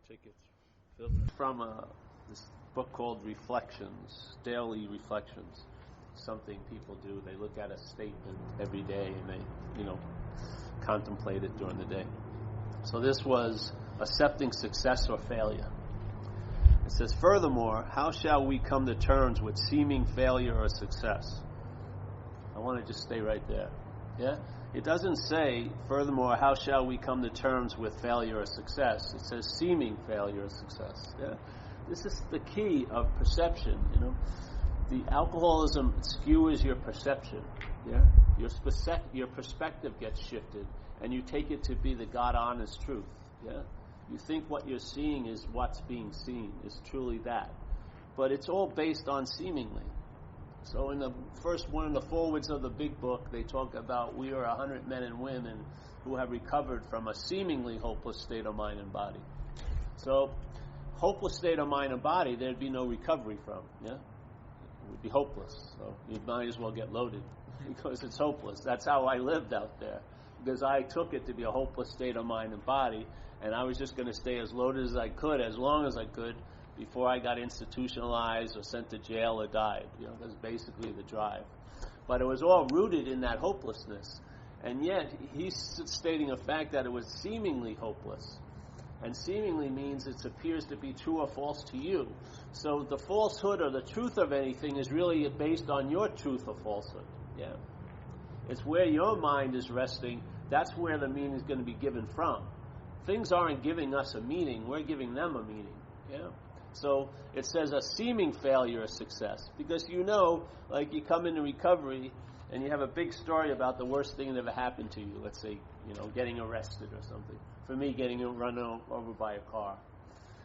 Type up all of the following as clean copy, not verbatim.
tickets. From this book called Reflections, Daily Reflections. Something people do. They look at a statement every day and they, contemplate it during the day. So this was accepting success or failure. It says, furthermore, how shall we come to terms with seeming failure or success? I want to just stay right there. Yeah? It doesn't say, furthermore, how shall we come to terms with failure or success? It says seeming failure or success. Yeah? This is the key of perception, The alcoholism skewers your perception. Yeah? Your perspective gets shifted, and you take it to be the God-honest truth. Yeah? You think what you're seeing is what's being seen, is truly that. But it's all based on seemingly. So in the first one of the forwards of the big book, they talk about we are 100 men and women who have recovered from a seemingly hopeless state of mind and body. So, hopeless state of mind and body, there'd be no recovery from. Yeah? It would be hopeless. So you might as well get loaded because it's hopeless. That's how I lived out there. Because I took it to be a hopeless state of mind and body, and I was just going to stay as loaded as I could, as long as I could, before I got institutionalized or sent to jail or died. That's basically the drive. But it was all rooted in that hopelessness. And yet, he's stating a fact that it was seemingly hopeless. And seemingly means it appears to be true or false to you. So the falsehood or the truth of anything is really based on your truth or falsehood. Yeah. It's where your mind is resting. That's where the meaning is going to be given from. Things aren't giving us a meaning. We're giving them a meaning. Yeah. So it says a seeming failure or success. Because like you come into recovery and you have a big story about the worst thing that ever happened to you. Let's say, getting arrested or something. For me, getting run over by a car.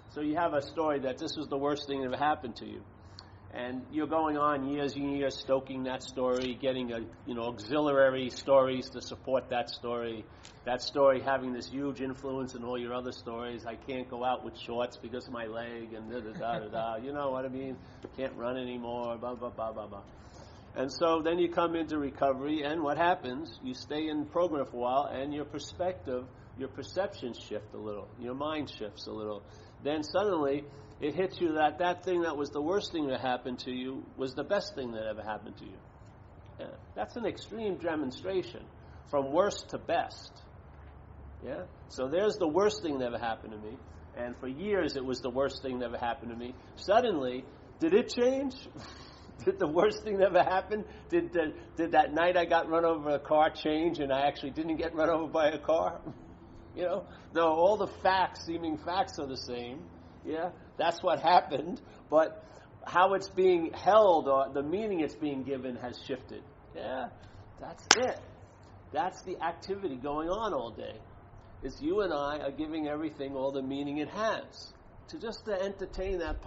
So you have a story that this was the worst thing that ever happened to you. And you're going on years and years stoking that story, getting auxiliary stories to support that story having this huge influence in all your other stories. I can't go out with shorts because of my leg, and da-da-da-da-da. You know what I mean? Can't run anymore, blah, blah, blah, blah, blah. And so then you come into recovery, and what happens? You stay in program for a while, and your perspective, your perceptions shift a little. Your mind shifts a little. Then suddenly it hits you that thing that was the worst thing that happened to you was the best thing that ever happened to you. Yeah. That's an extreme demonstration, from worst to best. Yeah. So there's the worst thing that ever happened to me, and for years it was the worst thing that ever happened to me. Suddenly, did it change? Did the worst thing that ever happen? Did that night I got run over a car change, and I actually didn't get run over by a car? No, all the seeming facts are the same. Yeah, that's what happened, but how it's being held or the meaning it's being given has shifted. Yeah, that's it. That's the activity going on all day. Is you and I are giving everything all the meaning it has. To entertain that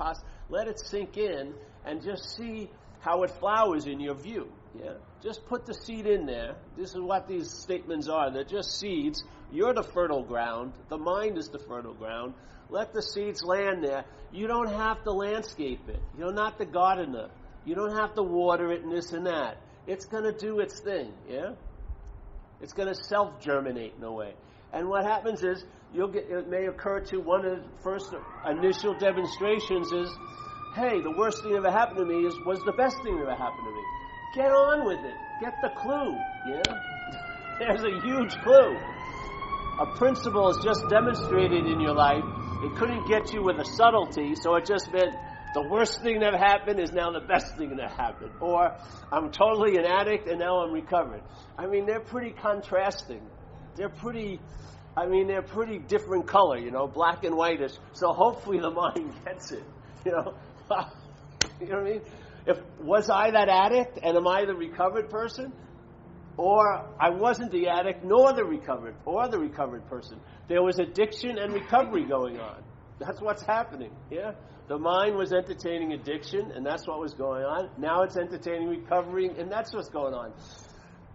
let it sink in and just see how it flowers in your view. Yeah, just put the seed in there. This is what these statements are. They're just seeds. You're the fertile ground. The mind is the fertile ground. Let the seeds land there. You don't have to landscape it. You're not the gardener. You don't have to water it and this and that. It's going to do its thing, yeah? It's going to self-germinate in a way. And what happens is, it may occur to one of the first initial demonstrations is, hey, the worst thing that ever happened to me was the best thing that ever happened to me. Get on with it. Get the clue, yeah? There's a huge clue. A principle is just demonstrated in your life. It couldn't get you with a subtlety, so it just meant the worst thing that happened is now the best thing that happened. Or I'm totally an addict and now I'm recovered. I mean, they're pretty contrasting. They're pretty different color, black and whitish. So hopefully the mind gets it, You know what I mean? Was I that addict and am I the recovered person? Or I wasn't the addict nor the recovered person. There was addiction and recovery going on. That's what's happening. Yeah? The mind was entertaining addiction, and that's what was going on. Now it's entertaining recovery, and that's what's going on.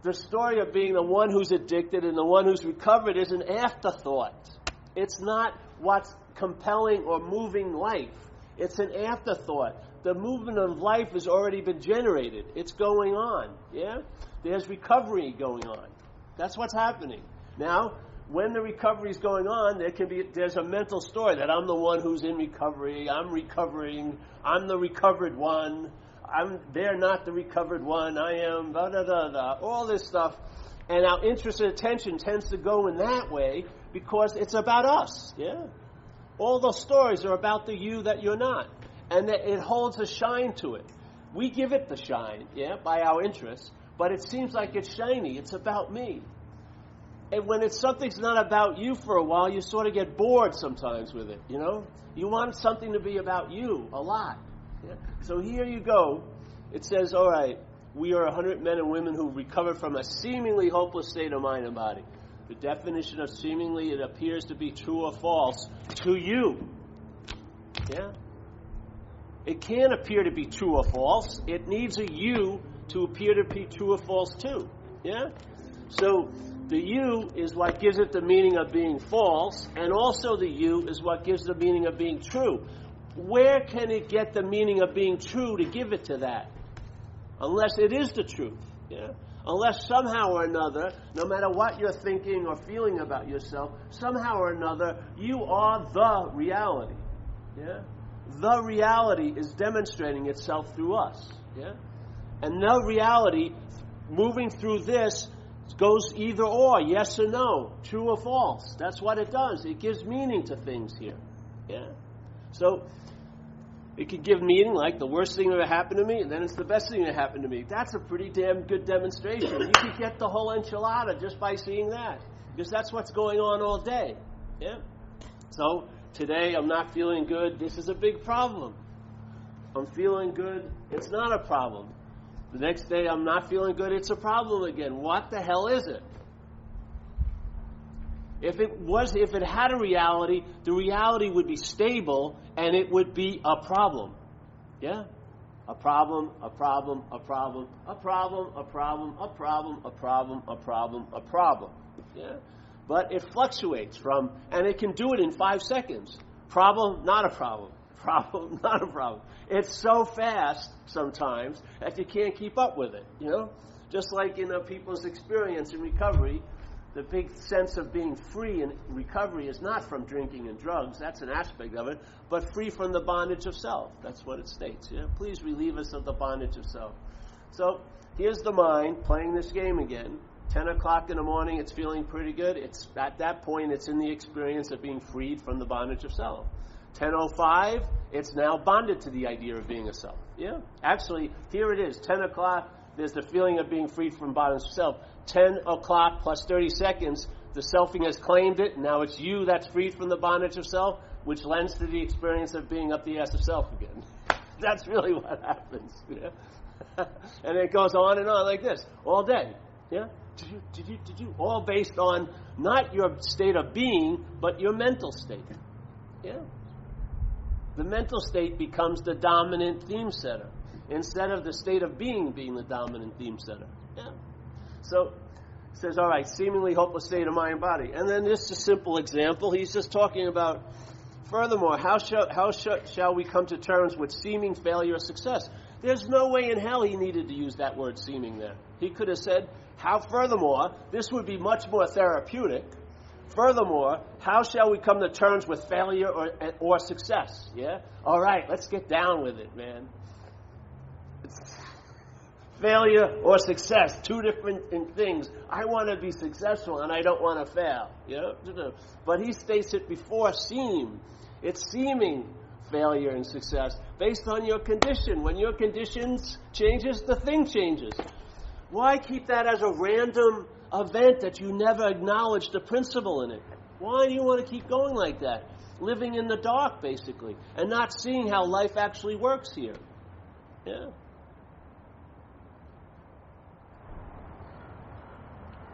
The story of being the one who's addicted and the one who's recovered is an afterthought. It's not what's compelling or moving life. It's an afterthought. The movement of life has already been generated. It's going on. Yeah? There's recovery going on. That's what's happening. Now, when the recovery is going on, there's a mental story that I'm the one who's in recovery, I'm recovering, I'm the recovered one, they're not the recovered one, I am, all this stuff. And our interest and attention tends to go in that way because it's about us, yeah? All those stories are about the you that you're not. And that it holds a shine to it. We give it the shine, yeah, by our interest, but it seems like it's shiny. It's about me. And when something's not about you for a while, you sort of get bored sometimes with it, you know? You want something to be about you a lot. Yeah? So here you go. It says, all right, we are 100 men and women who recovered from a seemingly hopeless state of mind and body. The definition of seemingly, it appears to be true or false to you. Yeah? It can't appear to be true or false. It needs a you to appear to be true or false too. Yeah? So the you is what gives it the meaning of being false, and also the you is what gives the meaning of being true. Where can it get the meaning of being true to give it to that? Unless it is the truth. Yeah? Unless somehow or another, no matter what you're thinking or feeling about yourself, somehow or another, you are the reality. Yeah? The reality is demonstrating itself through us. Yeah? And the reality, moving through this, goes either or, yes or no, true or false. That's what it does. It gives meaning to things here. Yeah? So, it could give meaning like the worst thing that ever happened to me, and then it's the best thing that happened to me. That's a pretty damn good demonstration. You could get the whole enchilada just by seeing that, because that's what's going on all day. Yeah? So, today I'm not feeling good. This is a big problem. I'm feeling good. It's not a problem. The next day I'm not feeling good. It's a problem again. What the hell is it? If it had a reality, the reality would be stable and it would be a problem. Yeah? A problem, a problem, a problem, a problem, a problem, a problem, a problem, a problem, a problem. Yeah? But it fluctuates and it can do it in 5 seconds. Problem, not a problem. Problem, not a problem. It's so fast sometimes that you can't keep up with it, you know? Just like in people's experience in recovery, the big sense of being free in recovery is not from drinking and drugs. That's an aspect of it. But free from the bondage of self. That's what it states. Yeah? Please relieve us of the bondage of self. So here's the mind playing this game again. 10 o'clock in the morning, it's feeling pretty good. It's at that point, it's in the experience of being freed from the bondage of self. 10:05, it's now bonded to the idea of being a self. Yeah? Actually, here it is. 10 o'clock, there's the feeling of being freed from bondage of self. 10 o'clock plus 30 seconds, the selfing has claimed it. Now it's you that's freed from the bondage of self, which lends to the experience of being up the ass of self again. That's really what happens. Yeah? And it goes on and on like this all day. Yeah? Did you? All based on not your state of being, but your mental state. Yeah? The mental state becomes the dominant theme setter instead of the state of being the dominant theme setter. Yeah? So, it says, all right, seemingly hopeless state of mind and body. And then this is a simple example. He's just talking about, furthermore, how shall we come to terms with seeming failure or success? There's no way in hell he needed to use that word seeming there. He could have said, furthermore, this would be much more therapeutic. Furthermore, how shall we come to terms with failure or success? Yeah? All right, let's get down with it, man. Failure or success, two different things. I want to be successful and I don't want to fail. Yeah? But he states it before seem. It's seeming failure and success based on your condition. When your conditions changes, the thing changes. Why keep that as a random event that you never acknowledge the principle in it? Why do you want to keep going like that? Living in the dark, basically, and not seeing how life actually works here. Yeah?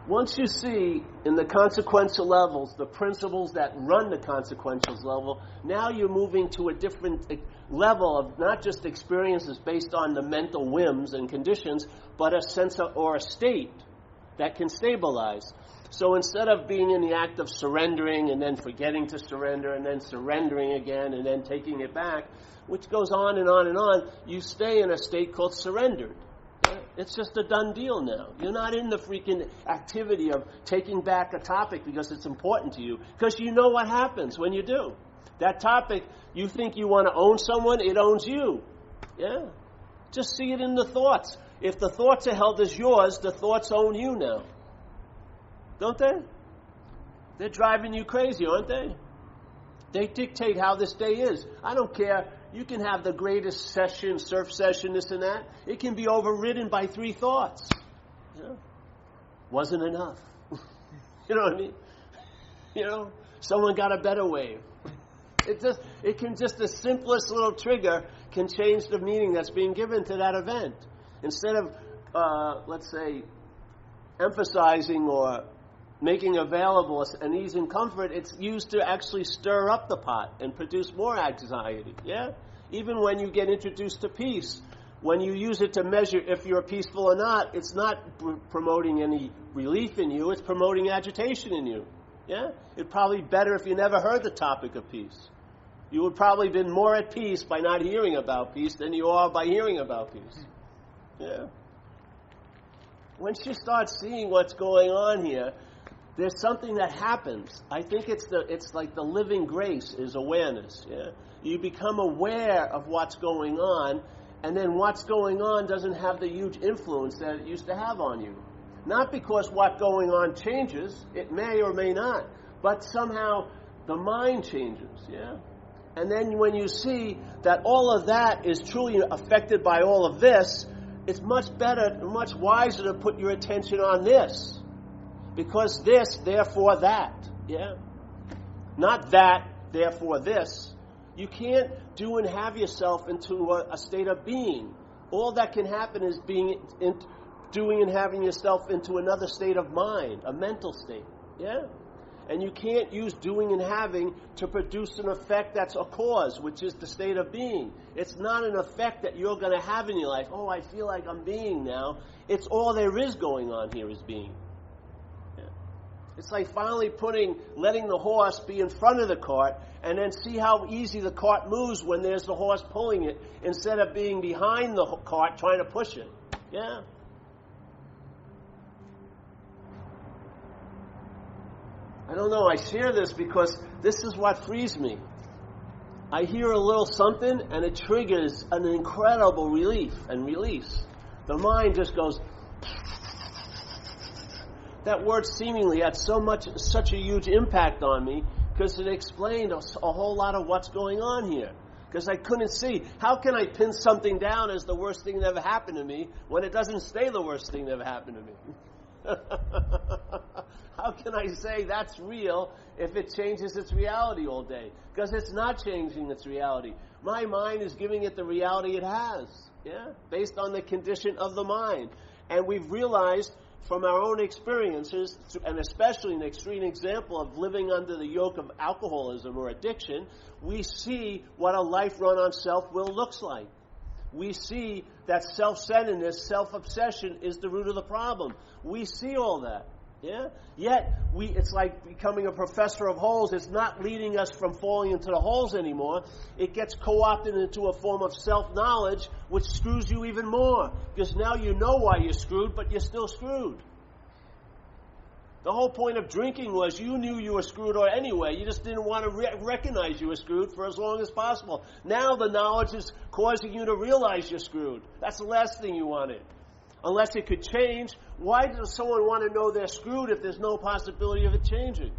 Once you see in the consequential levels the principles that run the consequential level, now you're moving to a different level of not just experiences based on the mental whims and conditions, but a sense of, or a state that can stabilize. So instead of being in the act of surrendering and then forgetting to surrender and then surrendering again and then taking it back, which goes on and on and on, you stay in a state called surrendered. It's just a done deal now. You're not in the freaking activity of taking back a topic because it's important to you, because you know what happens when you do. That topic, you think you want to own someone, it owns you. Yeah? Just see it in the thoughts. If the thoughts are held as yours, the thoughts own you now. Don't they? They're driving you crazy, aren't they? They dictate how this day is. I don't care. You can have the greatest session, surf session, this and that. It can be overridden by 3 thoughts. You know? Wasn't enough. You know what I mean? You know? Someone got a better wave. The simplest little trigger can change the meaning that's being given to that event. Instead of, let's say, emphasizing or making available an ease and comfort, it's used to actually stir up the pot and produce more anxiety. Yeah? Even when you get introduced to peace, when you use it to measure if you're peaceful or not, it's not promoting any relief in you, it's promoting agitation in you. Yeah? It'd probably be better if you never heard the topic of peace. You would probably have been more at peace by not hearing about peace than you are by hearing about peace. Yeah? Once you start seeing what's going on here, there's something that happens. I think it's like the living grace is awareness. Yeah? You become aware of what's going on, and then what's going on doesn't have the huge influence that it used to have on you. Not because what's going on changes, it may or may not, but somehow the mind changes. Yeah? And then when you see that all of that is truly affected by all of this, it's much better, much wiser to put your attention on this. Because this, therefore that. Yeah? Not that, therefore this. You can't do and have yourself into a state of being. All that can happen is doing and having yourself into another state of mind, a mental state. Yeah? And you can't use doing and having to produce an effect that's a cause, which is the state of being. It's not an effect that you're going to have in your life. Oh, I feel like I'm being now. It's all there is going on here is being. It's like finally letting the horse be in front of the cart and then see how easy the cart moves when there's the horse pulling it instead of being behind the cart trying to push it. Yeah? I don't know. I share this because this is what frees me. I hear a little something and it triggers an incredible relief and release. The mind just goes... That word seemingly had such a huge impact on me because it explained a whole lot of what's going on here. Because I couldn't see. How can I pin something down as the worst thing that ever happened to me when it doesn't stay the worst thing that ever happened to me? How can I say that's real if it changes its reality all day? Because it's not changing its reality. My mind is giving it the reality it has, yeah, based on the condition of the mind. And we've realized from our own experiences, and especially an extreme example of living under the yoke of alcoholism or addiction, we see what a life run on self-will looks like. We see that self-centeredness, self-obsession is the root of the problem. We see all that. Yeah? Yet, it's like becoming a professor of holes. It's not leading us from falling into the holes anymore. It gets co-opted into a form of self-knowledge, which screws you even more. Because now you know why you're screwed, but you're still screwed. The whole point of drinking was you knew you were screwed or anyway. You just didn't want to recognize you were screwed for as long as possible. Now the knowledge is causing you to realize you're screwed. That's the last thing you wanted. Unless it could change, why does someone want to know they're screwed if there's no possibility of it changing?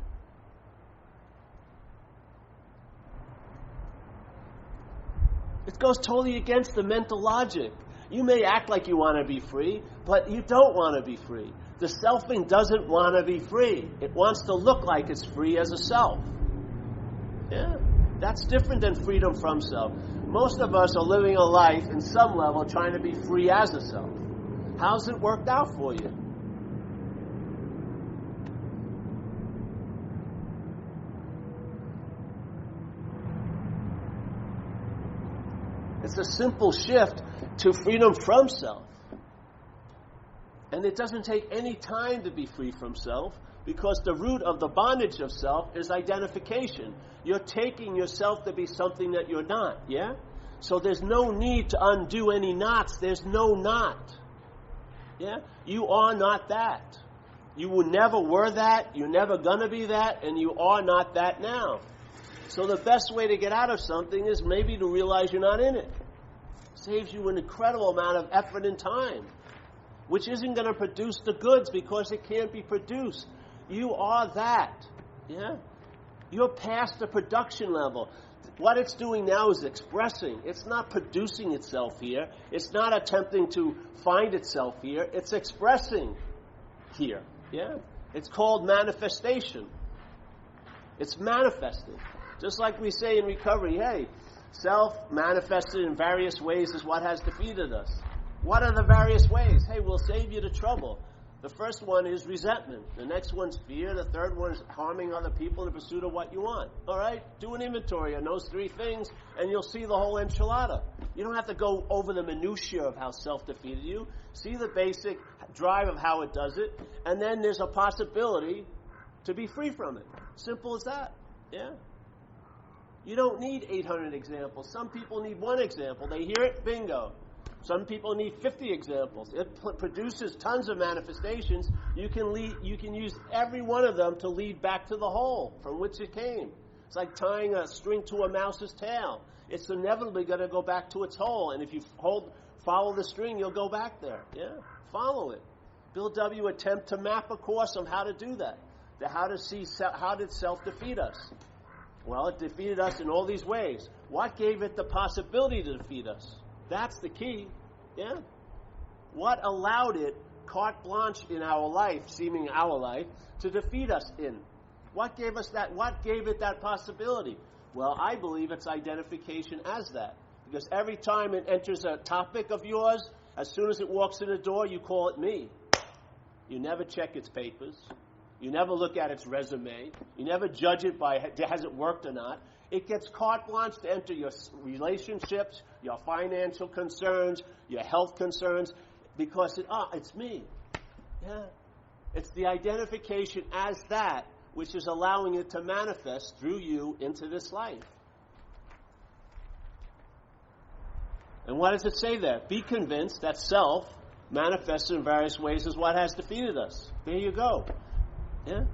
It goes totally against the mental logic. You may act like you want to be free, but you don't want to be free. The selfing doesn't want to be free. It wants to look like it's free as a self. Yeah, that's different than freedom from self. Most of us are living a life in some level trying to be free as a self. How's it worked out for you? It's a simple shift to freedom from self. And it doesn't take any time to be free from self because the root of the bondage of self is identification. You're taking yourself to be something that you're not, yeah? So there's no need to undo any knots. There's no knot. Yeah? You are not that. You never were that, you're never going to be that, and you are not that now. So the best way to get out of something is maybe to realize you're not in it. Saves you an incredible amount of effort and time, which isn't going to produce the goods because it can't be produced. You are that. Yeah? You're past the production level. What it's doing now is expressing. It's not producing itself here. It's not attempting to find itself here. It's expressing here. Yeah? It's called manifestation. It's manifesting. Just like we say in recovery, hey, self manifested in various ways is what has defeated us. What are the various ways? Hey, we'll save you the trouble. The first one is resentment. The next one's fear. The third one is harming other people in pursuit of what you want. All right? Do an inventory on those three things, and you'll see the whole enchilada. You don't have to go over the minutiae of how self defeated you. See the basic drive of how it does it, and then there's a possibility to be free from it. Simple as that. Yeah? You don't need 800 examples. Some people need one example. They hear it, bingo. Some people need 50 examples. It produces tons of manifestations. You can use every one of them to lead back to the whole from which it came. It's like tying a string to a mouse's tail. It's inevitably going to go back to its hole. And if you follow the string, you'll go back there. Yeah, follow it. Bill W. attempt to map a course on how to do that. How did self defeat us? Well, it defeated us in all these ways. What gave it the possibility to defeat us? That's the key. Yeah? What allowed it carte blanche in our life, seeming our life, to defeat us in? What gave us that? What gave it that possibility? Well, I believe it's identification as that. Because every time it enters a topic of yours, as soon as it walks in the door, you call it me. You never check its papers. You never look at its resume. You never judge it by has it worked or not. It gets carte blanche to enter your relationships, your financial concerns, your health concerns, because it's me. Yeah. It's the identification as that which is allowing it to manifest through you into this life. And what does it say there? Be convinced that self, manifested in various ways, is what has defeated us. There you go. Yeah?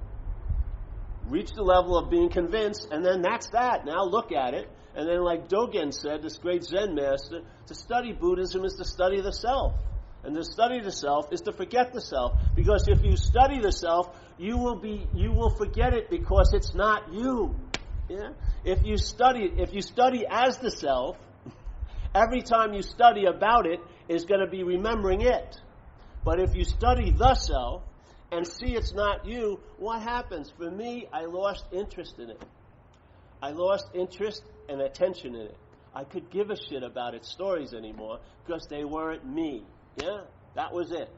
Reach the level of being convinced, and then that's that. Now look at it. And then like Dogen said, this great Zen master, to study Buddhism is to study the self. And to study the self is to forget the self. Because if you study the self, you will forget it because it's not you. Yeah? If you study as the self, every time you study about it is going to be remembering it. But if you study the self, and see it's not you, what happens? For me, I lost interest in it. I lost interest and attention in it. I could give a shit about its stories anymore because they weren't me. Yeah? That was it.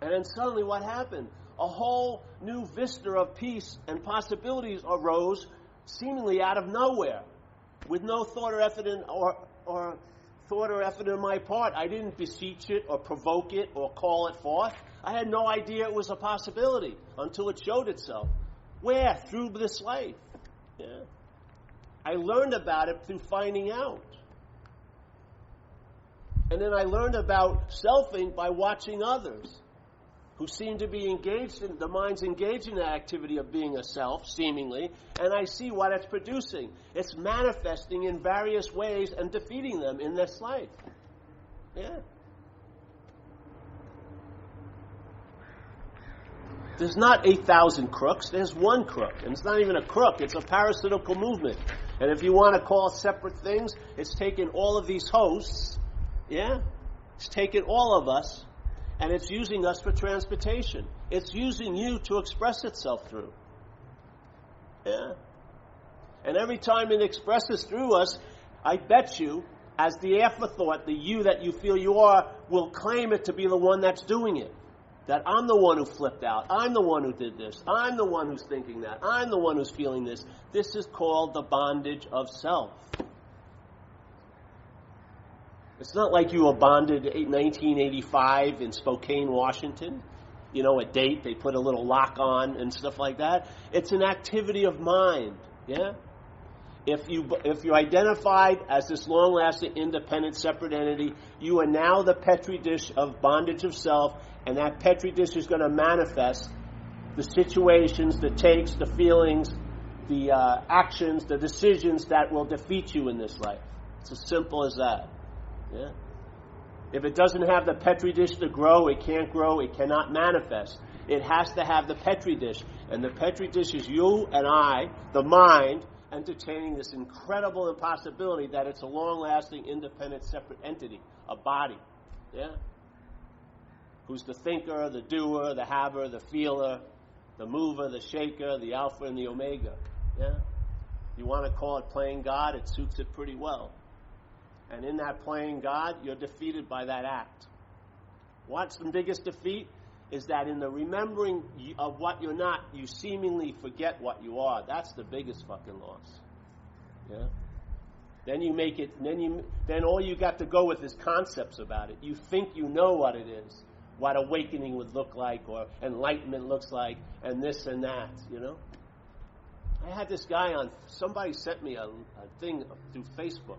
And then suddenly what happened? A whole new vista of peace and possibilities arose seemingly out of nowhere with no thought or effort on my part. I didn't beseech it or provoke it or call it forth. I had no idea it was a possibility until it showed itself. Where? Through this life. Yeah. I learned about it through finding out. And then I learned about selfing by watching others who seem to be the mind's engaged in the activity of being a self, seemingly, and I see what it's producing. It's manifesting in various ways and defeating them in this life. Yeah. There's not 8,000 crooks. There's one crook. And it's not even a crook. It's a parasitical movement. And if you want to call separate things, it's taken all of these hosts, yeah? It's taken all of us, and it's using us for transportation. It's using you to express itself through. Yeah? And every time it expresses through us, I bet you, as the afterthought, the you that you feel you are, will claim it to be the one that's doing it. That I'm the one who flipped out. I'm the one who did this. I'm the one who's thinking that. I'm the one who's feeling this. This is called the bondage of self. It's not like you were bonded in 1985 in Spokane, Washington. You know, a date, they put a little lock on and stuff like that. It's an activity of mind, yeah? If you're identified as this long-lasting, independent, separate entity, you are now the petri dish of bondage of self, and that petri dish is going to manifest the situations, the takes, the feelings, the actions, the decisions that will defeat you in this life. It's as simple as that. Yeah. If it doesn't have the petri dish to grow, it can't grow, it cannot manifest. It has to have the petri dish. And the petri dish is you and I, the mind, entertaining this incredible impossibility that it's a long-lasting, independent, separate entity, a body. Yeah? Who's the thinker, the doer, the haver, the feeler, the mover, the shaker, the alpha and the omega. Yeah? You want to call it playing God, it suits it pretty well. And in that playing God, you're defeated by that act. What's the biggest defeat? Is that in the remembering of what you're not, you seemingly forget what you are. That's the biggest fucking loss. Yeah? Then you make it, then all you got to go with is concepts about it. You think you know what it is, what awakening would look like, or enlightenment looks like, and this and that, you know? I had this guy on, somebody sent me a thing through Facebook.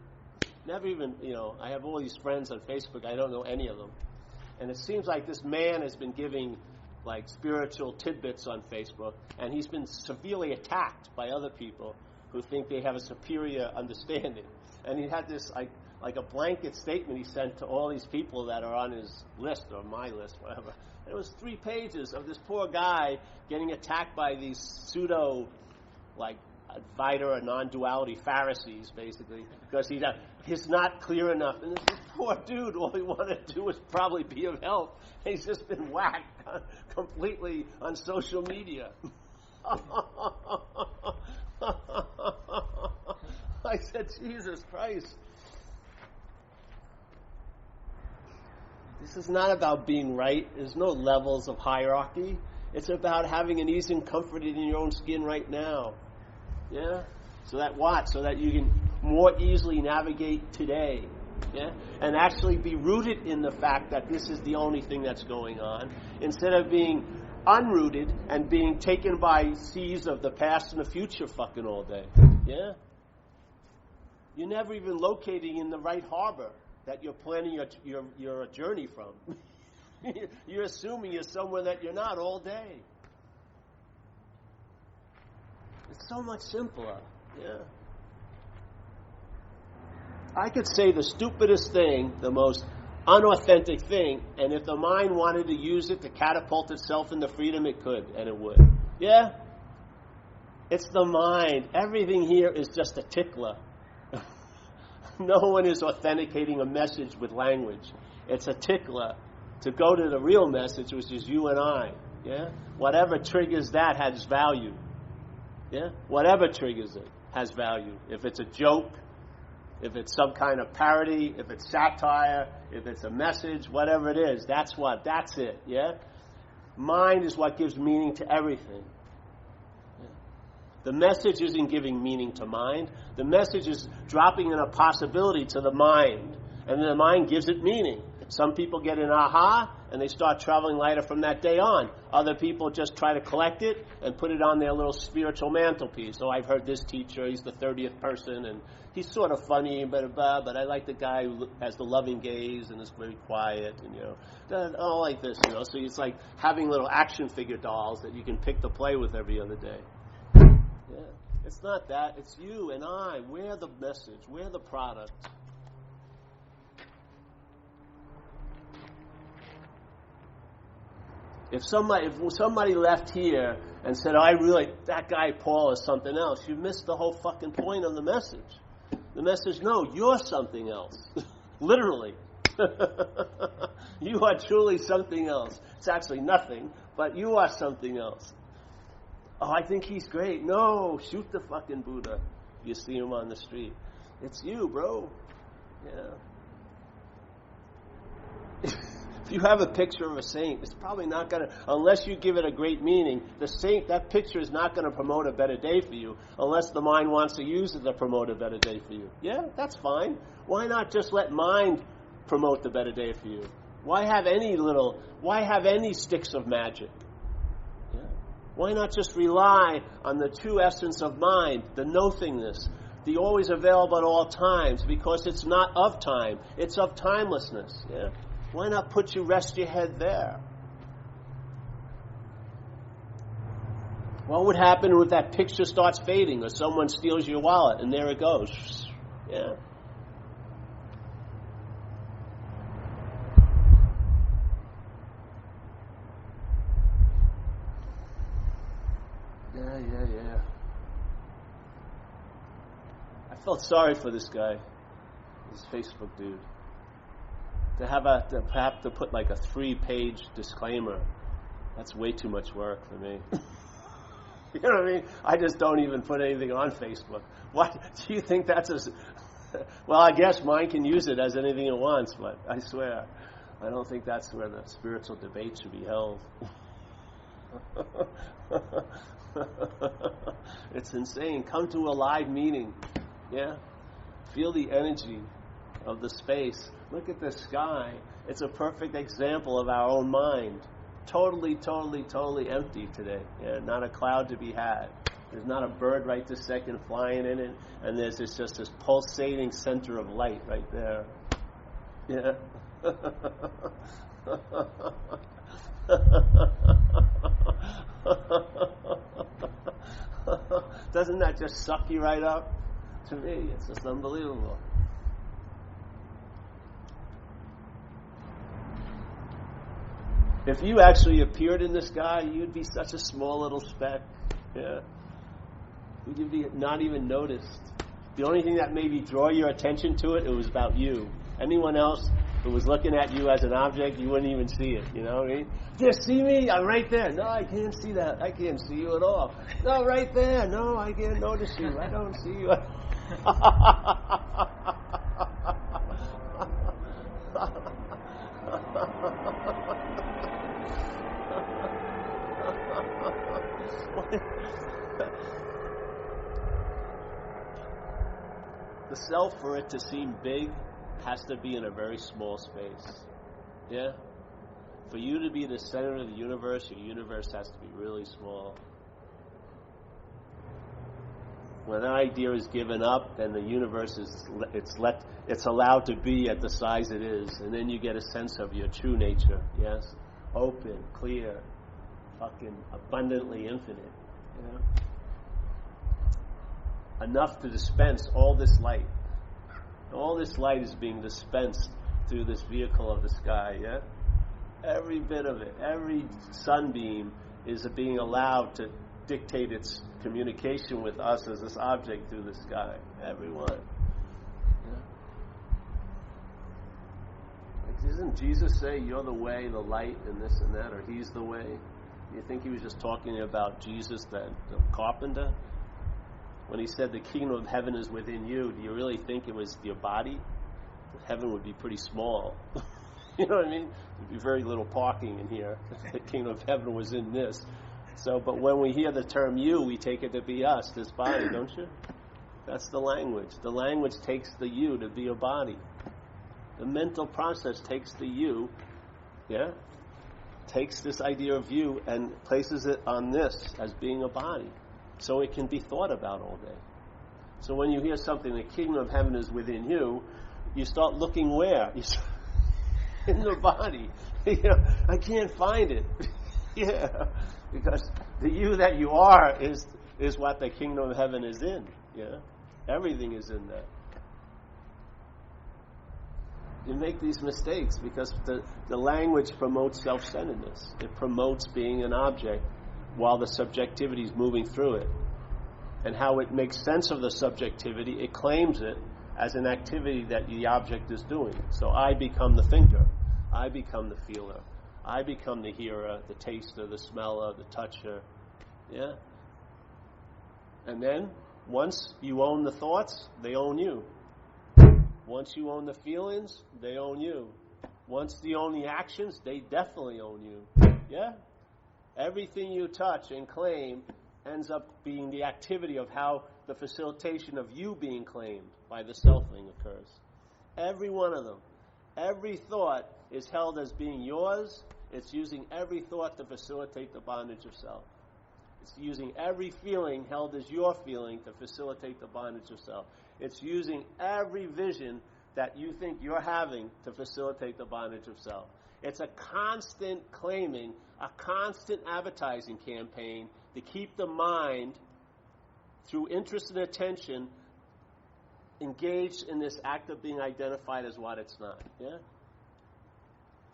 Never even, I have all these friends on Facebook, I don't know any of them. And it seems like this man has been giving like spiritual tidbits on Facebook, and he's been severely attacked by other people who think they have a superior understanding. And he had this like a blanket statement he sent to all these people that are on his list, or my list, whatever. And it was 3 pages of this poor guy getting attacked by these pseudo, like, Advaita or non-duality Pharisees, basically, because he's not clear enough. And this poor dude, all he wanted to do was probably be of help. He's just been whacked completely on social media. I said, Jesus Christ. This is not about being right. There's no levels of hierarchy. It's about having an ease and comfort in your own skin right now. Yeah? So that you can more easily navigate today. Yeah? And actually be rooted in the fact that this is the only thing that's going on, instead of being unrooted and being taken by seas of the past and the future fucking all day. Yeah? You're never even locating in the right harbor that you're planning your journey from. You're assuming you're somewhere that you're not all day. It's so much simpler. Yeah. I could say the stupidest thing, the most unauthentic thing, and if the mind wanted to use it to catapult itself into freedom, it could, and it would. Yeah? It's the mind. Everything here is just a tickler. No one is authenticating a message with language. It's a tickler to go to the real message, which is you and I. Yeah? Whatever triggers that has value. Yeah? Whatever triggers it has value. If it's a joke, if it's some kind of parody, if it's satire, if it's a message, whatever it is, that's it. Yeah? Mind is what gives meaning to everything. Yeah? The message isn't giving meaning to mind. The message is dropping in a possibility to the mind, and then the mind gives it meaning. Some people get an aha, and they start traveling lighter from that day on. Other people just try to collect it and put it on their little spiritual mantelpiece. Oh, I've heard this teacher, he's the 30th person, and he's sort of funny, but I like the guy who has the loving gaze and is very quiet, and, all like this, So it's like having little action figure dolls that you can pick to play with every other day. Yeah. It's not that. It's you and I. We're the message. We're the product. If somebody left here and said, that guy Paul is something else, you missed the whole fucking point of the message. The message, no, you're something else. Literally. You are truly something else. It's actually nothing, but you are something else. Oh, I think he's great. No, shoot the fucking Buddha. You see him on the street. It's you, bro. Yeah. If you have a picture of a saint, it's probably not going to, unless you give it a great meaning, the saint, that picture is not going to promote a better day for you unless the mind wants to use it to promote a better day for you. Yeah, that's fine. Why not just let mind promote the better day for you? Why have any sticks of magic? Yeah. Why not just rely on the true essence of mind, the nothingness, The always available at all times, because it's not of time. It's of timelessness. Yeah? Why not rest your head there? What would happen if that picture starts fading or someone steals your wallet and there it goes? Yeah. Yeah. I felt sorry for this guy, this Facebook dude. To have to put like a 3-page disclaimer, that's way too much work for me. You know what I mean? I just don't even put anything on Facebook. What do you think that's well, I guess mine can use it as anything it wants, but I swear, I don't think that's where the spiritual debate should be held. It's insane. Come to a live meeting. Yeah? Feel the energy of the space. Look at the sky. It's a perfect example of our own mind. Totally empty today. Yeah, not a cloud to be had. There's not a bird right this second flying in it, and there's just this pulsating center of light right there. Yeah. Doesn't that just suck you right up? To me, it's just unbelievable. If you actually appeared in the sky, you'd be such a small little speck. Yeah. You'd be not even noticed. The only thing that maybe draw your attention to it, it was about you. Anyone else who was looking at you as an object, you wouldn't even see it. You know what I mean? Just see me? I'm right there. No, I can't see that. I can't see you at all. No, right there. No, I can't notice you. I don't see you. The self, for it to seem big, has to be in a very small space. Yeah? For you to be the center of the universe, your universe has to be really small. When that idea is given up, then the universe it's allowed to be at the size it is, and then you get a sense of your true nature. Yes, open, clear, fucking abundantly infinite. You know? Enough to dispense all this light. All this light is being dispensed through this vehicle of the sky. Yeah, every bit of it, every sunbeam is being allowed to dictate its communication with us as this object through the sky. Everyone. Yeah. Like, doesn't Jesus say, "You're the way, the light, and this and that," or "He's the way"? Do you think he was just talking about Jesus, the carpenter? When he said the kingdom of heaven is within you, do you really think it was your body? Heaven would be pretty small. You know what I mean? There'd be very little parking in here. The kingdom of heaven was in this. So, but when we hear the term you, we take it to be us, this body, don't you? That's the language. The language takes the you to be a body. The mental process takes the you, yeah? Takes this idea of you and places it on this as being a body. So it can be thought about all day. So when you hear something, the kingdom of heaven is within you, you start looking where? In the body. You know, I can't find it. Yeah. Because the you that you are is what the kingdom of heaven is in. Yeah. Everything is in that. You make these mistakes because the language promotes self-centeredness. It promotes being an object while the subjectivity is moving through it. And how it makes sense of the subjectivity, it claims it as an activity that the object is doing. So I become the thinker. I become the feeler. I become the hearer, the taster, the smeller, the toucher. Yeah? And then, once you own the thoughts, they own you. Once you own the feelings, they own you. Once you own the actions, they definitely own you. Yeah? Everything you touch and claim ends up being the activity of how the facilitation of you being claimed by the selfing occurs. Every one of them. Every thought is held as being yours. It's using every thought to facilitate the bondage of self. It's using every feeling held as your feeling to facilitate the bondage of self. It's using every vision that you think you're having to facilitate the bondage of self. It's a constant claiming, a constant advertising campaign to keep the mind, through interest and attention, engaged in this act of being identified as what it's not. Yeah?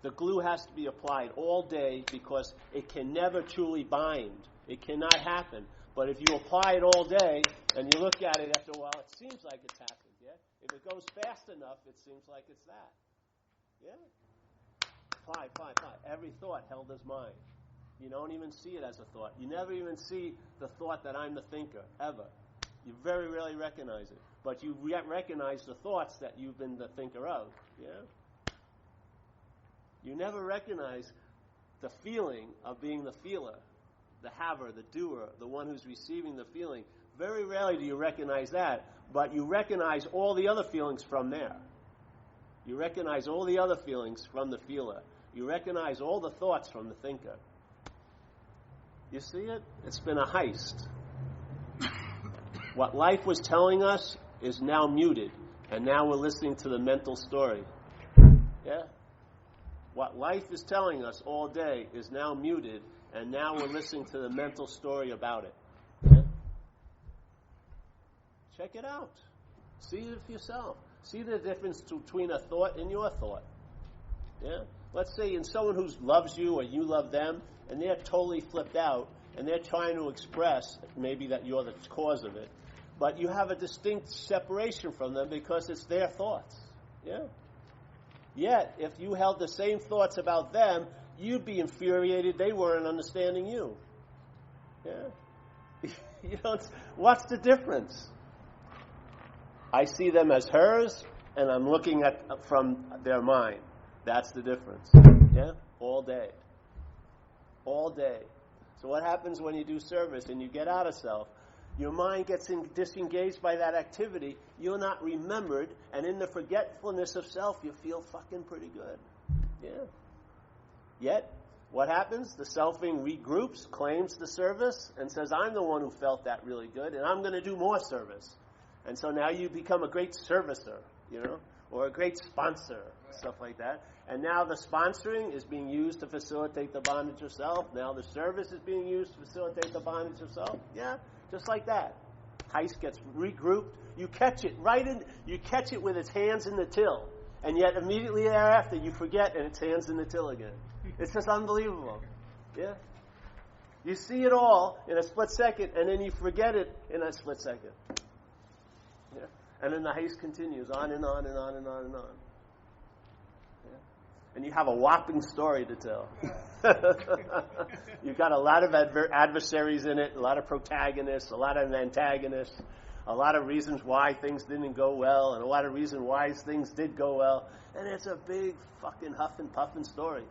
The glue has to be applied all day because it can never truly bind. It cannot happen. But if you apply it all day and you look at it after a while, it seems like it's happened. Yeah? If it goes fast enough, it seems like it's that. Yeah? Apply. Every thought held as mine. You don't even see it as a thought. You never even see the thought that I'm the thinker, ever. You very rarely recognize it. But you recognize the thoughts that you've been the thinker of. Yeah? You never recognize the feeling of being the feeler, the haver, the doer, the one who's receiving the feeling. Very rarely do you recognize that, but you recognize all the other feelings from there. You recognize all the other feelings from the feeler. You recognize all the thoughts from the thinker. You see it? It's been a heist. What life was telling us is now muted, and now we're listening to the mental story. Yeah? What life is telling us all day is now muted, and now we're listening to the mental story about it. Yeah? Check it out. See it for yourself. See the difference between a thought and your thought. Yeah? Let's say in someone who loves you or you love them, and they're totally flipped out, and they're trying to express maybe that you're the cause of it, but you have a distinct separation from them because it's their thoughts. Yeah? Yet, if you held the same thoughts about them, you'd be infuriated they weren't understanding you. Yeah? You don't. What's the difference? I see them as hers, and I'm looking at from their mind. That's the difference. Yeah? All day. All day. So what happens when you do service and you get out of self? Your mind gets disengaged by that activity. You're not remembered, and in the forgetfulness of self, you feel fucking pretty good. Yeah. Yet, what happens? The selfing regroups, claims the service, and says, I'm the one who felt that really good, and I'm going to do more service. And so now you become a great servicer, or a great sponsor, stuff like that. And now the sponsoring is being used to facilitate the bondage of self. Now the service is being used to facilitate the bondage of self. Yeah, just like that. Heist gets regrouped. You catch it you catch it with its hands in the till. And yet immediately thereafter you forget and its hands in the till again. It's just unbelievable. Yeah? You see it all in a split second, and then you forget it in a split second. Yeah? And then the heist continues on and on and on and on and on. Yeah? And you have a whopping story to tell. You've got a lot of adversaries in it, a lot of protagonists, a lot of antagonists, a lot of reasons why things didn't go well, and a lot of reasons why things did go well. And it's a big fucking huff and puffing story.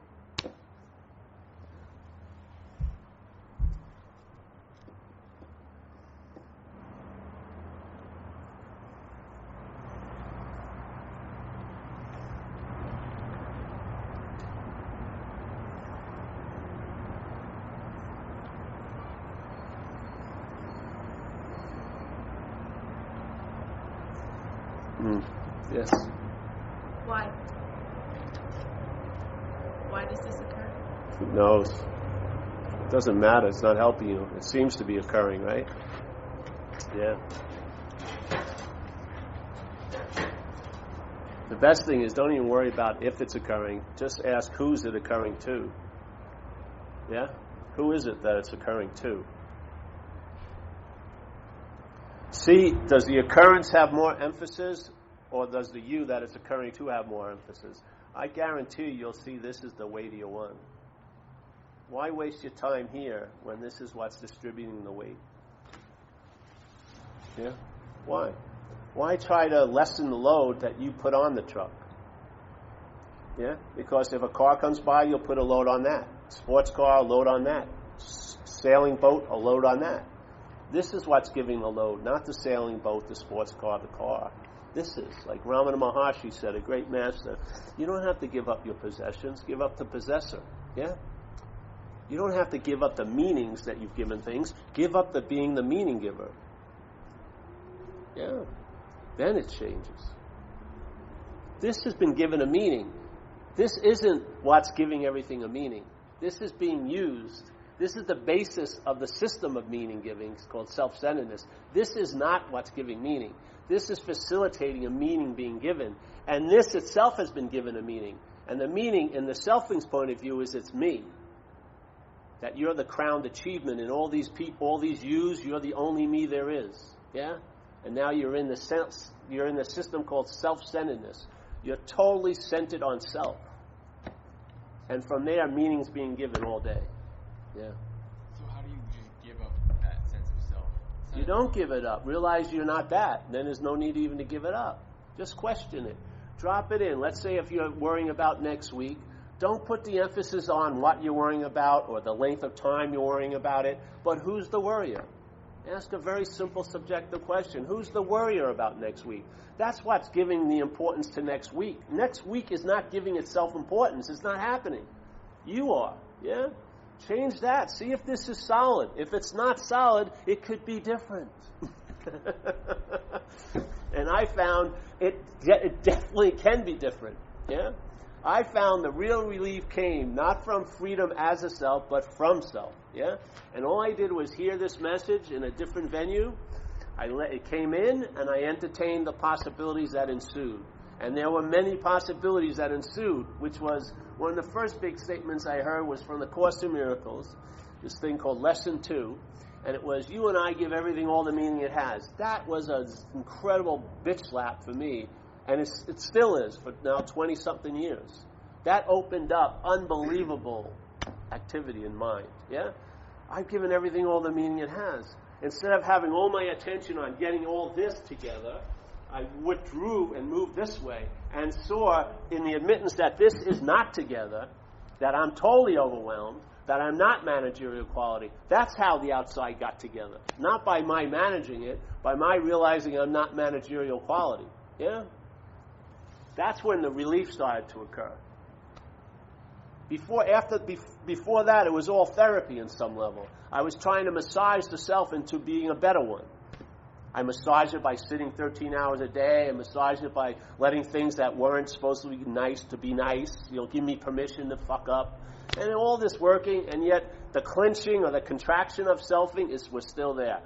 Yes. Why? Why does this occur? Who knows? It doesn't matter. It's not helping you. It seems to be occurring, right? Yeah. The best thing is don't even worry about if it's occurring. Just ask who's it occurring to. Yeah? Who is it that it's occurring to? See, does the occurrence have more emphasis, or does the you that it's occurring to have more emphasis? I guarantee you'll see this is the weightier one. Why waste your time here when this is what's distributing the weight? Yeah? Why? Why try to lessen the load that you put on the truck? Yeah? Because if a car comes by, you'll put a load on that. Sports car, a load on that. Sailing boat, a load on that. This is what's giving the load, not the sailing boat, the sports car, the car. This is, like Ramana Maharshi said, a great master, you don't have to give up your possessions, give up the possessor. Yeah? You don't have to give up the meanings that you've given things. Give up the being the meaning giver. Yeah. Then it changes. This has been given a meaning. This isn't what's giving everything a meaning. This is being used. This is the basis of the system of meaning giving. It's called self-centeredness. This is not what's giving meaning. This is facilitating a meaning being given. And this itself has been given a meaning. And the meaning in the selfing's point of view is it's me. That you're the crowned achievement in all these people, all these yous, you're the only me there is. Yeah? And now you're in the system called self-centeredness. You're totally centered on self. And from there, meaning's being given all day. Yeah. So how do you just give up that sense of self? You don't give it up. Realize you're not that. Then there's no need even to give it up. Just question it. Drop it in. Let's say if you're worrying about next week, don't put the emphasis on what you're worrying about or the length of time you're worrying about it, but who's the worrier? Ask a very simple subjective question. Who's the worrier about next week? That's what's giving the importance to next week. Next week is not giving itself importance. It's not happening. You are. Yeah? Change that. See if this is solid. If it's not solid, it could be different. And I found it definitely can be different. Yeah? I found the real relief came not from freedom as a self, but from self. Yeah? And all I did was hear this message in a different venue. It came in, and I entertained the possibilities that ensued. And there were many possibilities that ensued, which was one of the first big statements I heard was from the Course in Miracles, this thing called Lesson 2. And it was, you and I give everything all the meaning it has. That was an incredible bitch slap for me. And it still is for now 20-something years. That opened up unbelievable activity in mind. Yeah? I've given everything all the meaning it has. Instead of having all my attention on getting all this together, I withdrew and moved this way and saw in the admittance that this is not together, that I'm totally overwhelmed, that I'm not managerial quality. That's how the outside got together. Not by my managing it, by my realizing I'm not managerial quality. Yeah? That's when the relief started to occur. Before that, it was all therapy in some level. I was trying to massage the self into being a better one. I massaged it by sitting 13 hours a day. I massaged it by letting things that weren't supposed to be nice. Give me permission to fuck up. And all this working, and yet the clenching or the contraction of selfing was still there.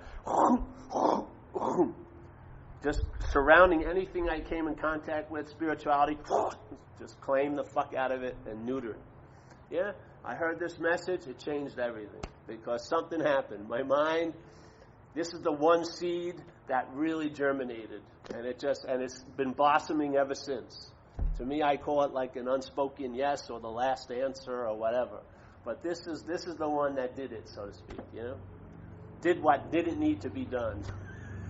Just surrounding anything I came in contact with, spirituality, just claim the fuck out of it and neuter it. Yeah? I heard this message, it changed everything. Because something happened. My mind, this is the one seed that really germinated. And it's been blossoming ever since. To me, I call it like an unspoken yes or the last answer or whatever. But this is the one that did it, so to speak, Did what didn't need to be done.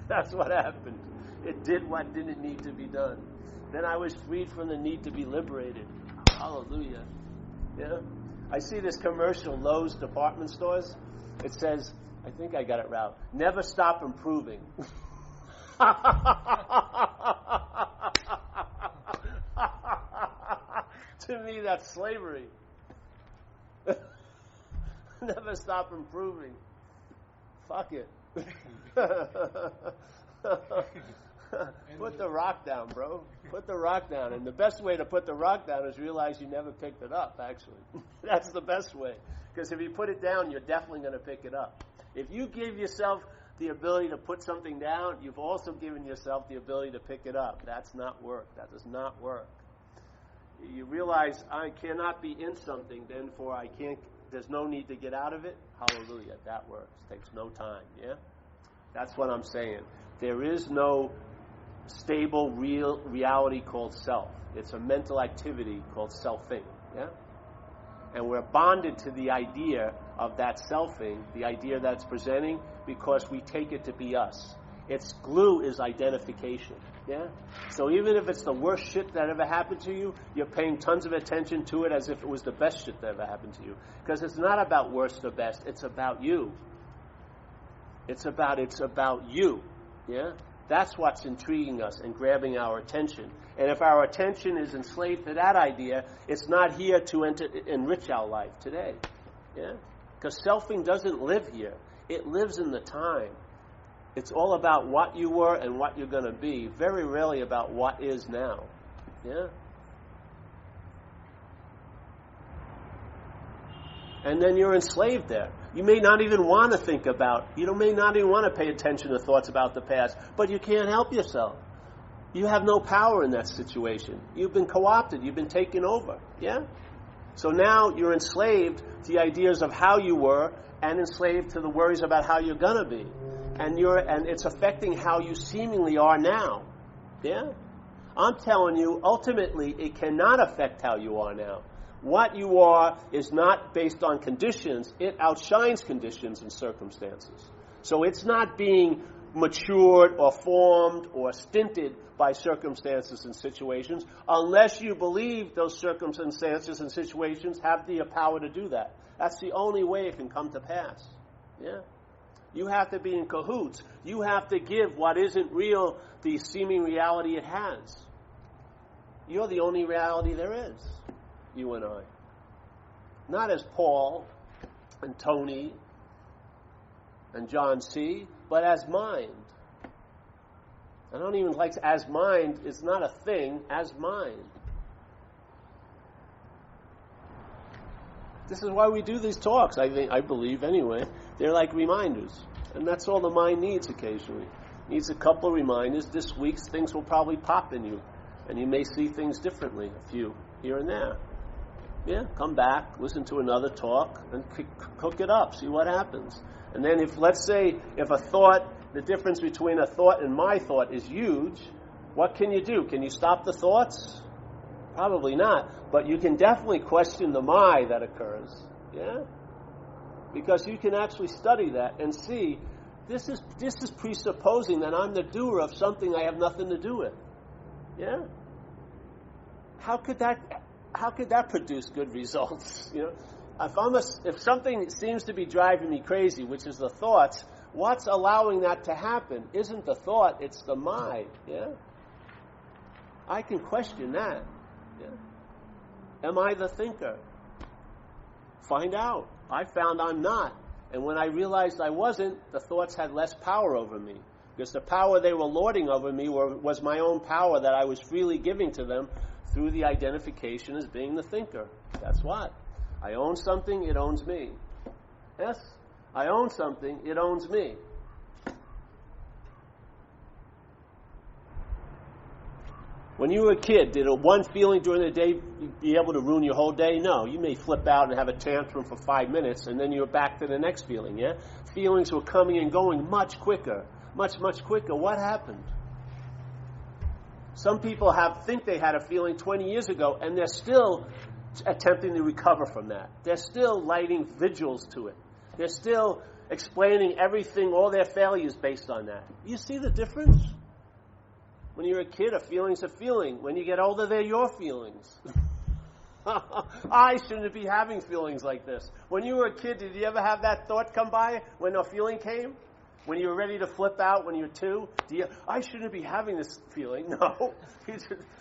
That's what happened. It did what didn't need to be done. Then I was freed from the need to be liberated. Hallelujah. Yeah? I see this commercial, Lowe's department stores. It says, I think I got it right, never stop improving. To me, that's slavery. Never stop improving. Fuck it. Put the rock down, bro. Put the rock down. And the best way to put the rock down is realize you never picked it up, actually. That's the best way. Because if you put it down, you're definitely going to pick it up. If you give yourself the ability to put something down, you've also given yourself the ability to pick it up. That's not work. That does not work. You realize I cannot be in something, therefore there's no need to get out of it. Hallelujah. That works. Takes no time. Yeah? That's what I'm saying. There is no stable, real reality called self. It's a mental activity called selfing. Yeah? And we're bonded to the idea of that selfing, the idea that's presenting, because we take it to be us. Its glue is identification. Yeah? So even if it's the worst shit that ever happened to you, you're paying tons of attention to it as if it was the best shit that ever happened to you. Because it's not about worst or best. It's about you. It's about you. Yeah? That's what's intriguing us and grabbing our attention. And if our attention is enslaved to that idea, it's not here to enrich our life today. Yeah? Because selfing doesn't live here. It lives in the time. It's all about what you were and what you're going to be. Very rarely about what is now. Yeah? And then you're enslaved there. You may not even want to think about, you may not even want to pay attention to thoughts about the past, but you can't help yourself. You have no power in that situation. You've been co-opted. You've been taken over. Yeah? So now you're enslaved to the ideas of how you were and enslaved to the worries about how you're going to be. And it's affecting how you seemingly are now. Yeah? I'm telling you, ultimately, it cannot affect how you are now. What you are is not based on conditions. It outshines conditions and circumstances. So it's not being matured or formed or stinted by circumstances and situations unless you believe those circumstances and situations have the power to do that. That's the only way it can come to pass. Yeah? You have to be in cahoots. You have to give what isn't real the seeming reality it has. You're the only reality there is, you and I. Not as Paul and Tony and John C., but as mind. I don't even like as mind. It's not a thing, as mind. This is why we do these talks, I believe anyway. They're like reminders. And that's all the mind needs occasionally. It needs a couple of reminders. This week things will probably pop in you. And you may see things differently, a few here and there. Yeah, come back, listen to another talk, and cook it up, see what happens. And then let's say a thought, the difference between a thought and my thought is huge, what can you do? Can you stop the thoughts? Probably not. But you can definitely question the my that occurs. Yeah? Because you can actually study that and see, this is presupposing that I'm the doer of something I have nothing to do with. Yeah? How could that produce good results? If something seems to be driving me crazy, which is the thoughts, what's allowing that to happen? Isn't the thought, it's the mind. Yeah? I can question that. Yeah? Am I the thinker? Find out. I found I'm not. And when I realized I wasn't, the thoughts had less power over me. Because the power they were lording over me was my own power that I was freely giving to them through the identification as being the thinker. That's what. I own something, it owns me. Yes? I own something, it owns me. When you were a kid, did one feeling during the day be able to ruin your whole day? No. You may flip out and have a tantrum for 5 minutes, and then you're back to the next feeling, yeah? Feelings were coming and going much quicker. Much, much quicker. What happened? Some people think they had a feeling 20 years ago, and they're still attempting to recover from that. They're still lighting vigils to it. They're still explaining everything, all their failures based on that. You see the difference? When you're a kid, a feeling's a feeling. When you get older, they're your feelings. I shouldn't be having feelings like this. When you were a kid, did you ever have that thought come by when a feeling came? When you were ready to flip out when you were 2? I shouldn't be having this feeling. No.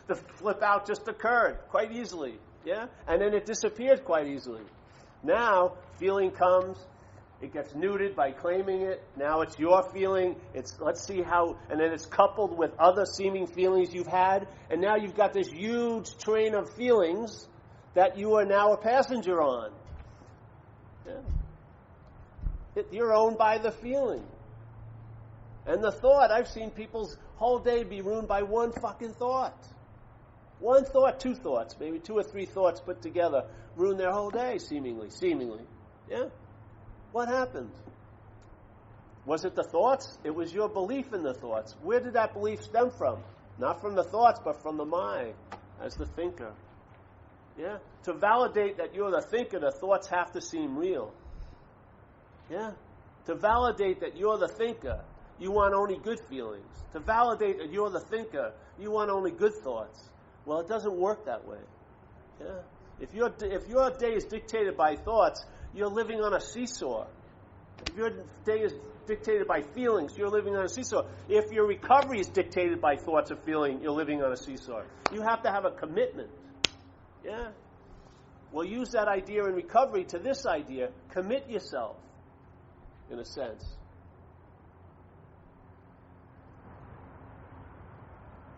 The flip out just occurred quite easily. Yeah? And then it disappeared quite easily. Now, feeling comes, it gets neutered by claiming it. Now it's your feeling. Let's see how, and then it's coupled with other seeming feelings you've had. And now you've got this huge train of feelings that you are now a passenger on. Yeah. You're owned by the feeling. And the thought, I've seen people's whole day be ruined by one fucking thought. One thought, 2 thoughts, maybe 2 or 3 thoughts put together, ruin their whole day, seemingly. Yeah? What happened? Was it the thoughts? It was your belief in the thoughts. Where did that belief stem from? Not from the thoughts, but from the mind, as the thinker. Yeah? To validate that you're the thinker, the thoughts have to seem real. Yeah? To validate that you're the thinker, you want only good feelings. To validate that you're the thinker, you want only good thoughts. Well, it doesn't work that way. Yeah? If your day is dictated by thoughts, you're living on a seesaw. If your day is dictated by feelings, you're living on a seesaw. If your recovery is dictated by thoughts or feeling, you're living on a seesaw. You have to have a commitment. Yeah? Well, use that idea in recovery to this idea. Commit yourself, in a sense.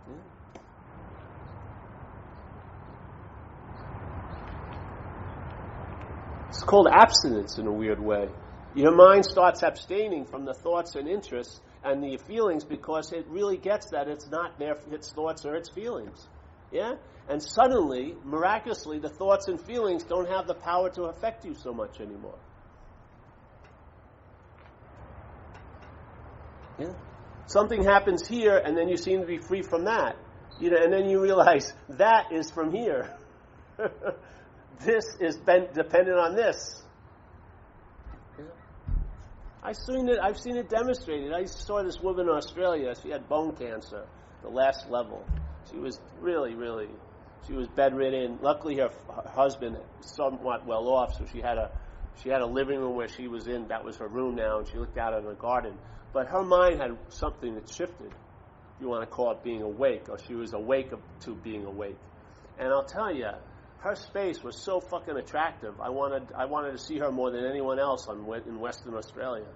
Yeah. It's called abstinence in a weird way. Your mind starts abstaining from the thoughts and interests and the feelings because it really gets that it's not its thoughts or its feelings. Yeah? And suddenly, miraculously, the thoughts and feelings don't have the power to affect you so much anymore. Yeah? Something happens here, and then you seem to be free from that. And then you realize that is from here. This is dependent on this. Yeah? I've seen it demonstrated. I saw this woman in Australia. She had bone cancer, the last level. She was really, she was bedridden. Luckily, her husband somewhat well off, so she had a living room where she was in. That was her room now, and she looked out on the garden. But her mind had something that shifted. If you want to call it being awake, or she was awake to being awake. And I'll tell you, her space was so fucking attractive. I wanted to see her more than anyone else in Western Australia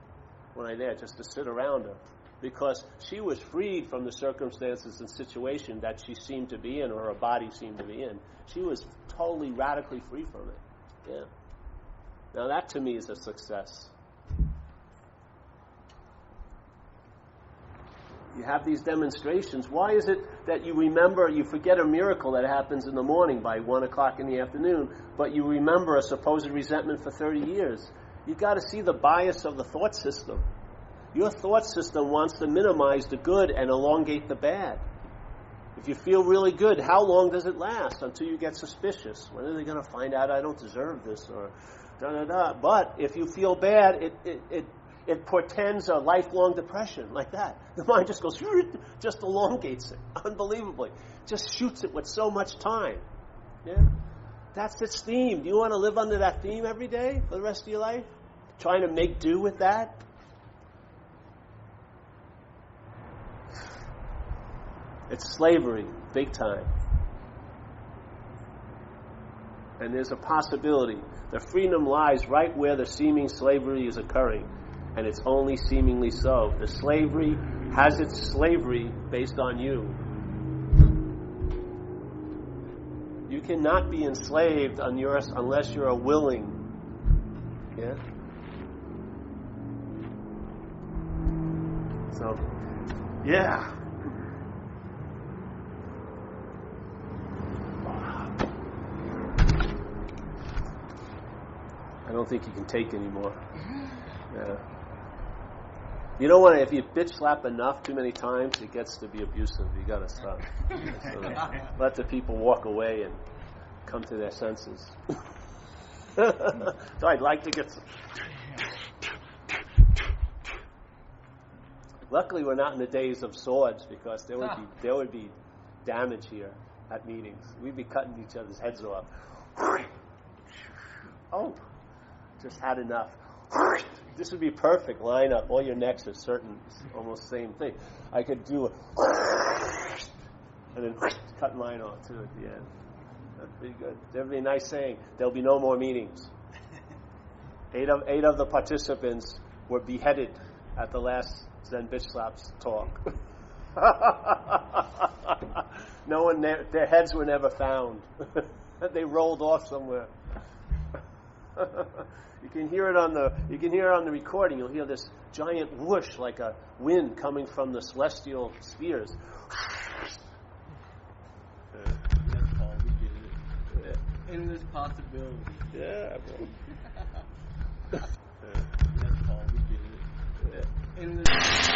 when I there, just to sit around her. Because she was freed from the circumstances and situation that she seemed to be in, or her body seemed to be in. She was totally, radically free from it. Yeah. Now that to me is a success. You have these demonstrations. Why is it that you forget a miracle that happens in the morning by 1 o'clock in the afternoon, but you remember a supposed resentment for 30 years? You've got to see the bias of the thought system. Your thought system wants to minimize the good and elongate the bad. If you feel really good, how long does it last until you get suspicious? When are they going to find out I don't deserve this? Or da-da-da. But if you feel bad, it portends a lifelong depression like that. The mind just goes, just elongates it, unbelievably. Just shoots it with so much time. Yeah? That's its theme. Do you want to live under that theme every day for the rest of your life? Trying to make do with that? It's slavery, big time. And there's a possibility. The freedom lies right where the seeming slavery is occurring. And it's only seemingly so. The slavery has its slavery based on you. You cannot be enslaved unless you're a willing. Yeah? So, yeah. I don't think you can take anymore. Yeah. You don't want to, if you bitch slap enough too many times, it gets to be abusive. You got to stop. So let the people walk away and come to their senses. So I'd like to get some. Luckily, we're not in the days of swords, because there would be damage here at meetings. We'd be cutting each other's heads off. Oh, just had enough. This would be perfect lineup. All your necks are certain, almost same thing. I could do a and then cut mine off too at the end. That's pretty good. That'd be a nice saying. There'll be no more meetings. 8 of the participants were beheaded at the last Zen Bitch Slaps talk. No one, their heads were never found. They rolled off somewhere. You can hear it on the recording. You'll hear this giant whoosh like a wind coming from the celestial spheres. That's all we get it. Endless possibility. Yeah, bro. That's all we get it. Endless